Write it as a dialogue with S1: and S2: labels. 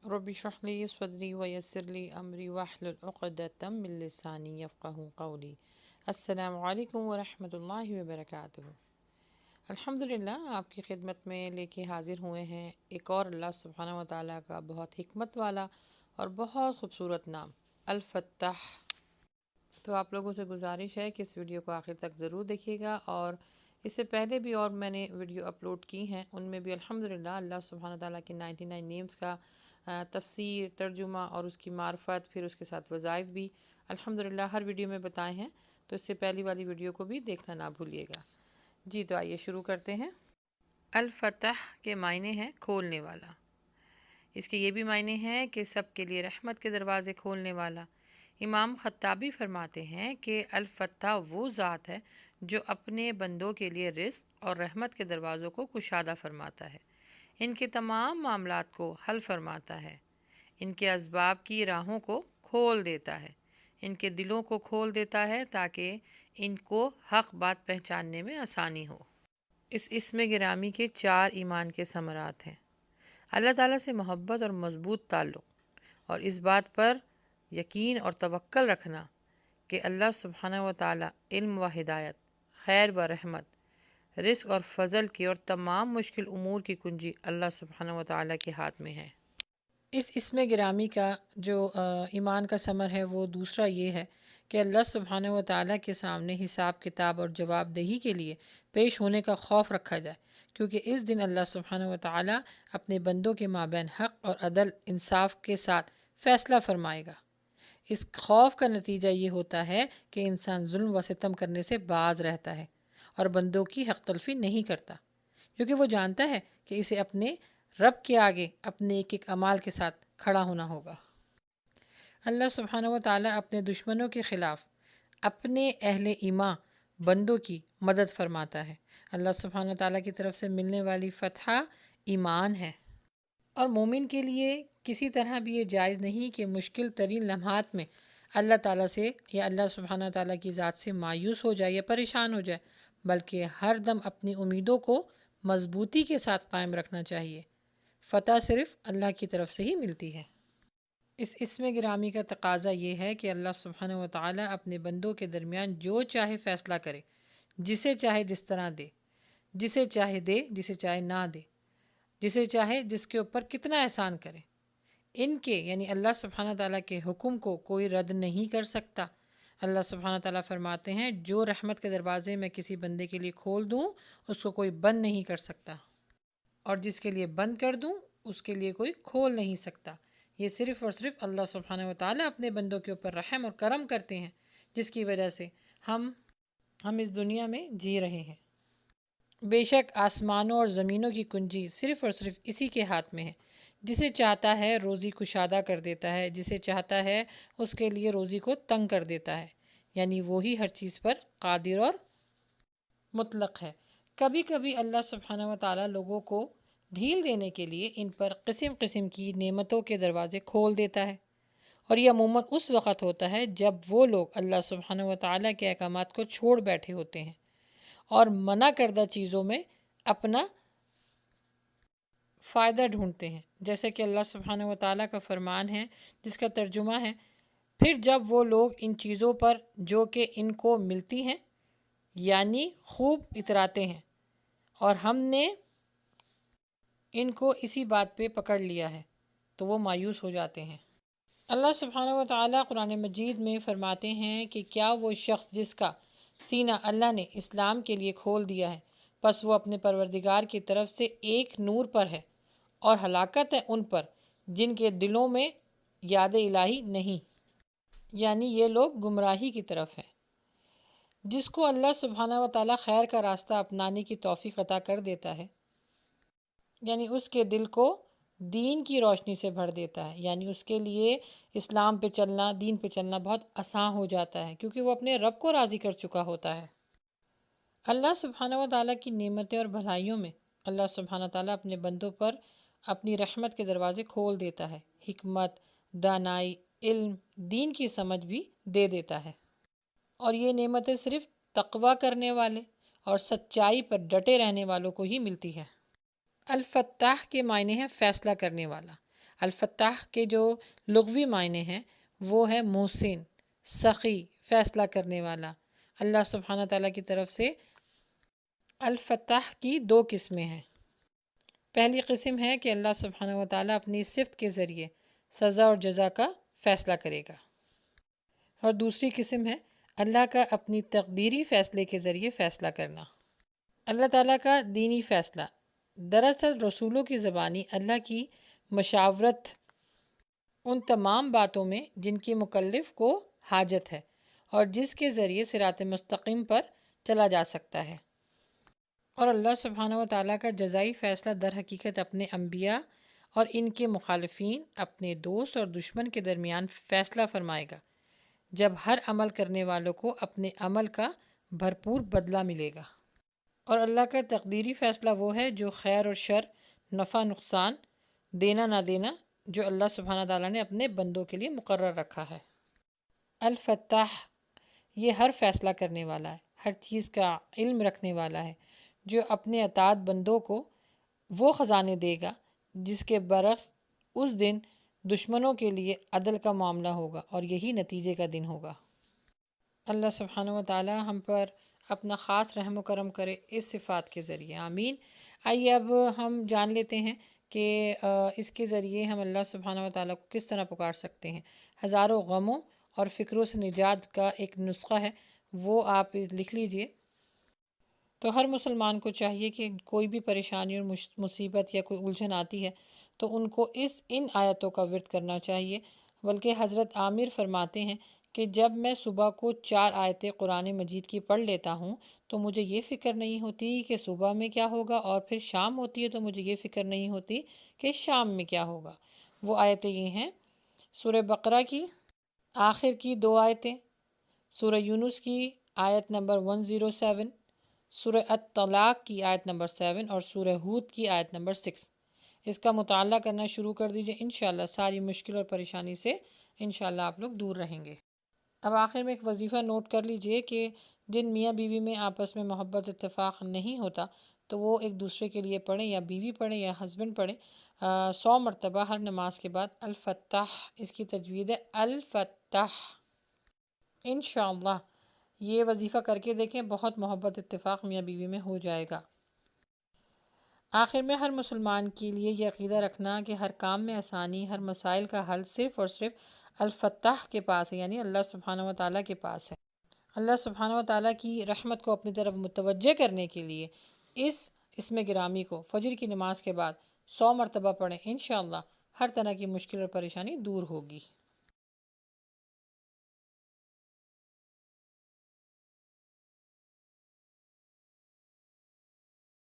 S1: رب اشرح لي صدري ويسر لي أمري واحلل عقدة من لساني يفقهوا قولي۔ السلام علیکم ورحمۃ اللہ وبرکاتہ۔ الحمدللہ آپ کی خدمت میں لے کے حاضر ہوئے ہیں ایک اور اللہ سبحانہ و تعالیٰ کا بہت حکمت والا اور بہت خوبصورت نام الفتاح۔ تو آپ لوگوں سے گزارش ہے کہ اس ویڈیو کو آخر تک ضرور دیکھیے گا، اور اس سے پہلے بھی اور میں نے ویڈیو اپلوڈ کی ہیں، ان میں بھی الحمدللہ اللہ سبحانہ تعالیٰ کے 99 نیمز کا تفسیر، ترجمہ اور اس کی معرفت، پھر اس کے ساتھ وظائف بھی الحمدللہ ہر ویڈیو میں بتائے ہیں، تو اس سے پہلی والی ویڈیو کو بھی دیکھنا نہ بھولیے گا۔ جی تو آئیے شروع کرتے ہیں۔ الفتح کے معنی ہے کھولنے والا۔ اس کے یہ بھی معنی ہے کہ سب کے لیے رحمت کے دروازے کھولنے والا۔ امام خطابی فرماتے ہیں کہ الفتح وہ ذات ہے جو اپنے بندوں کے لیے رزق اور رحمت کے دروازوں کو کشادہ فرماتا ہے، ان کے تمام معاملات کو حل فرماتا ہے، ان کے اسباب کی راہوں کو کھول دیتا ہے، ان کے دلوں کو کھول دیتا ہے تاکہ ان کو حق بات پہچاننے میں آسانی ہو۔ اس اسم گرامی کے 4 ایمان کے ثمرات ہیں: اللہ تعالیٰ سے محبت اور مضبوط تعلق، اور اس بات پر یقین اور توکل رکھنا کہ اللہ سبحانہ و تعالیٰ علم و ہدایت، خیر و رحمت، رزق اور فضل کی اور تمام مشکل امور کی کنجی اللہ سبحانہ و تعالیٰ کے ہاتھ میں ہے۔ اس اسم گرامی کا جو ایمان کا ثمر ہے وہ دوسرا یہ ہے کہ اللہ سبحانہ و تعالیٰ کے سامنے حساب کتاب اور جواب دہی کے لیے پیش ہونے کا خوف رکھا جائے، کیونکہ اس دن اللہ سبحانہ و تعالیٰ اپنے بندوں کے مابین حق اور عدل انصاف کے ساتھ فیصلہ فرمائے گا۔ اس خوف کا نتیجہ یہ ہوتا ہے کہ انسان ظلم و ستم کرنے سے باز رہتا ہے اور بندوں کی حق تلفی نہیں کرتا، کیونکہ وہ جانتا ہے کہ اسے اپنے رب کے آگے اپنے ایک ایک اعمال کے ساتھ کھڑا ہونا ہوگا۔ اللہ سبحانہ و تعالیٰ اپنے دشمنوں کے خلاف اپنے اہل ایمان بندوں کی مدد فرماتا ہے۔ اللہ سبحانہ و تعالیٰ کی طرف سے ملنے والی فتح ایمان ہے، اور مومن کے لیے کسی طرح بھی یہ جائز نہیں کہ مشکل ترین لمحات میں اللہ تعالیٰ سے یا اللہ سبحانہ و تعالیٰ کی ذات سے مایوس ہو جائے یا پریشان ہو جائے، بلکہ ہر دم اپنی امیدوں کو مضبوطی کے ساتھ قائم رکھنا چاہیے۔ فتح صرف اللہ کی طرف سے ہی ملتی ہے۔ اس اسم گرامی کا تقاضا یہ ہے کہ اللہ سبحانہ و تعالیٰ اپنے بندوں کے درمیان جو چاہے فیصلہ کرے، جسے چاہے جس طرح دے، جسے چاہے دے، جسے چاہے نہ دے، جسے چاہے جس کے اوپر کتنا احسان کرے۔ ان کے یعنی اللہ سبحانہ تعالیٰ کے حکم کو کوئی رد نہیں کر سکتا۔ اللہ سبحانہ تعالیٰ فرماتے ہیں جو رحمت کے دروازے میں کسی بندے کے لیے کھول دوں اس کو کوئی بند نہیں کر سکتا، اور جس کے لیے بند کر دوں اس کے لیے کوئی کھول نہیں سکتا۔ یہ صرف اور صرف اللہ سبحانہ و تعالیٰ اپنے بندوں کے اوپر رحم اور کرم کرتے ہیں، جس کی وجہ سے ہم اس دنیا میں جی رہے ہیں۔ بے شک آسمانوں اور زمینوں کی کنجی صرف اور صرف اسی کے ہاتھ میں ہے۔ جسے چاہتا ہے روزی کشادہ کر دیتا ہے، جسے چاہتا ہے اس کے لیے روزی کو تنگ کر دیتا ہے، یعنی وہی ہر چیز پر قادر اور مطلق ہے۔ کبھی کبھی اللہ سبحانہ و تعالیٰ لوگوں کو ڈھیل دینے کے لیے ان پر قسم قسم کی نعمتوں کے دروازے کھول دیتا ہے، اور یہ عموماً اس وقت ہوتا ہے جب وہ لوگ اللہ سبحانہ و تعالیٰ کے احکامات کو چھوڑ بیٹھے ہوتے ہیں اور منع کردہ چیزوں میں اپنا فائدہ ڈھونڈتے ہیں، جیسے کہ اللہ سبحانہ و تعالیٰ کا فرمان ہے جس کا ترجمہ ہے: پھر جب وہ لوگ ان چیزوں پر جو کہ ان کو ملتی ہیں یعنی خوب اتراتے ہیں، اور ہم نے ان کو اسی بات پہ پکڑ لیا ہے، تو وہ مایوس ہو جاتے ہیں۔ اللہ سبحانہ و تعالیٰ قرآن مجید میں فرماتے ہیں کہ کیا وہ شخص جس کا سینہ اللہ نے اسلام کے لیے کھول دیا ہے، پس وہ اپنے پروردگار کی طرف سے ایک نور پر ہے، اور ہلاکت ہے ان پر جن کے دلوں میں یاد الہی نہیں، یعنی یہ لوگ گمراہی کی طرف ہیں۔ جس کو اللہ سبحانہ و تعالیٰ خیر کا راستہ اپنانے کی توفیق عطا کر دیتا ہے، یعنی اس کے دل کو دین کی روشنی سے بھر دیتا ہے، یعنی اس کے لیے اسلام پہ چلنا، دین پہ چلنا بہت آسان ہو جاتا ہے، کیونکہ وہ اپنے رب کو راضی کر چکا ہوتا ہے۔ اللہ سبحانہ و تعالیٰ کی نعمتیں اور بھلائیوں میں اللہ سبحانہ و تعالیٰ اپنے بندوں پر اپنی رحمت کے دروازے کھول دیتا ہے، حکمت، دانائی، علم، دین کی سمجھ بھی دے دیتا ہے، اور یہ نعمتیں صرف تقوی کرنے والے اور سچائی پر ڈٹے رہنے والوں کو ہی ملتی ہے۔ الفتاح کے معنی ہے فیصلہ کرنے والا۔ الفتاح کے جو لغوی معنی ہیں وہ ہے محسن، سخی، فیصلہ کرنے والا۔ اللہ سبحانہ تعالیٰ کی طرف سے الفتاح کی دو قسمیں ہیں۔ پہلی قسم ہے کہ اللہ سبحانہ و تعالیٰ اپنی صفت کے ذریعے سزا اور جزا کا فیصلہ کرے گا، اور دوسری قسم ہے اللہ کا اپنی تقدیری فیصلے کے ذریعے فیصلہ کرنا۔ اللہ تعالیٰ کا دینی فیصلہ دراصل رسولوں کی زبانی اللہ کی مشاورت ان تمام باتوں میں جن کی مکلف کو حاجت ہے اور جس کے ذریعے صراط مستقیم پر چلا جا سکتا ہے۔ اور اللہ سبحانہ و تعالیٰ کا جزائی فیصلہ در حقیقت اپنے انبیاء اور ان کے مخالفین، اپنے دوست اور دشمن کے درمیان فیصلہ فرمائے گا، جب ہر عمل کرنے والوں کو اپنے عمل کا بھرپور بدلہ ملے گا۔ اور اللہ کا تقدیری فیصلہ وہ ہے جو خیر اور شر، نفع نقصان، دینا نہ دینا، جو اللہ سبحانہ تعالیٰ نے اپنے بندوں کے لیے مقرر رکھا ہے۔ الفتاح یہ ہر فیصلہ کرنے والا ہے، ہر چیز کا علم رکھنے والا ہے، جو اپنے اطاعت بندوں کو وہ خزانے دے گا جس کے برعکس اس دن دشمنوں کے لیے عدل کا معاملہ ہوگا، اور یہی نتیجے کا دن ہوگا۔ اللہ سبحانہ و تعالی ہم پر اپنا خاص رحم و کرم کرے اس صفات کے ذریعے، آمین۔ آئیے اب ہم جان لیتے ہیں کہ اس کے ذریعے ہم اللہ سبحانہ و تعالیٰ کو کس طرح پکار سکتے ہیں۔ ہزاروں غموں اور فکروں سے نجات کا ایک نسخہ ہے، وہ آپ لکھ لیجئے۔ تو ہر مسلمان کو چاہیے کہ کوئی بھی پریشانی اور مصیبت یا کوئی الجھن آتی ہے تو ان کو ان آیتوں کا ورد کرنا چاہیے۔ بلکہ حضرت عامر فرماتے ہیں کہ جب میں صبح کو 4 آیتیں قرآن مجید کی پڑھ لیتا ہوں تو مجھے یہ فکر نہیں ہوتی کہ صبح میں کیا ہوگا، اور پھر شام ہوتی ہے تو مجھے یہ فکر نہیں ہوتی کہ شام میں کیا ہوگا۔ وہ آیتیں یہ ہیں: سورہ بقرہ کی آخر کی 2 آیتیں، سورہ یونس کی آیت نمبر 107، سورہ الطلاق کی آیت نمبر 7 اور سورہ ہود کی آیت نمبر 6۔ اس کا مطالعہ کرنا شروع کر دیجئے، انشاءاللہ ساری مشکل اور پریشانی سے انشاءاللہ آپ لوگ دور رہیں گے۔ اب آخر میں ایک وظیفہ نوٹ کر لیجئے کہ جن میاں بیوی میں آپس میں محبت اتفاق نہیں ہوتا تو وہ ایک دوسرے کے لیے پڑھیں، یا بیوی پڑھیں یا ہسبینڈ پڑھیں، 100 مرتبہ ہر نماز کے بعد الفتاح، اس کی تجوید ہے الفتاح۔ انشاءاللہ یہ وظیفہ کر کے دیکھیں، بہت محبت اتفاق میاں بیوی میں ہو جائے گا۔ آخر میں ہر مسلمان کے لیے یہ عقیدہ رکھنا کہ ہر کام میں آسانی، ہر مسائل کا حل صرف اور صرف الفتاح کے پاس ہے، یعنی اللہ سبحانہ و تعالیٰ کے پاس ہے۔ اللہ سبحانہ و تعالیٰ کی رحمت کو اپنی طرف متوجہ کرنے کے لیے اسم گرامی کو فجر کی نماز کے بعد 100 مرتبہ پڑھیں، انشاءاللہ ہر طرح کی مشکل اور پریشانی دور ہوگی۔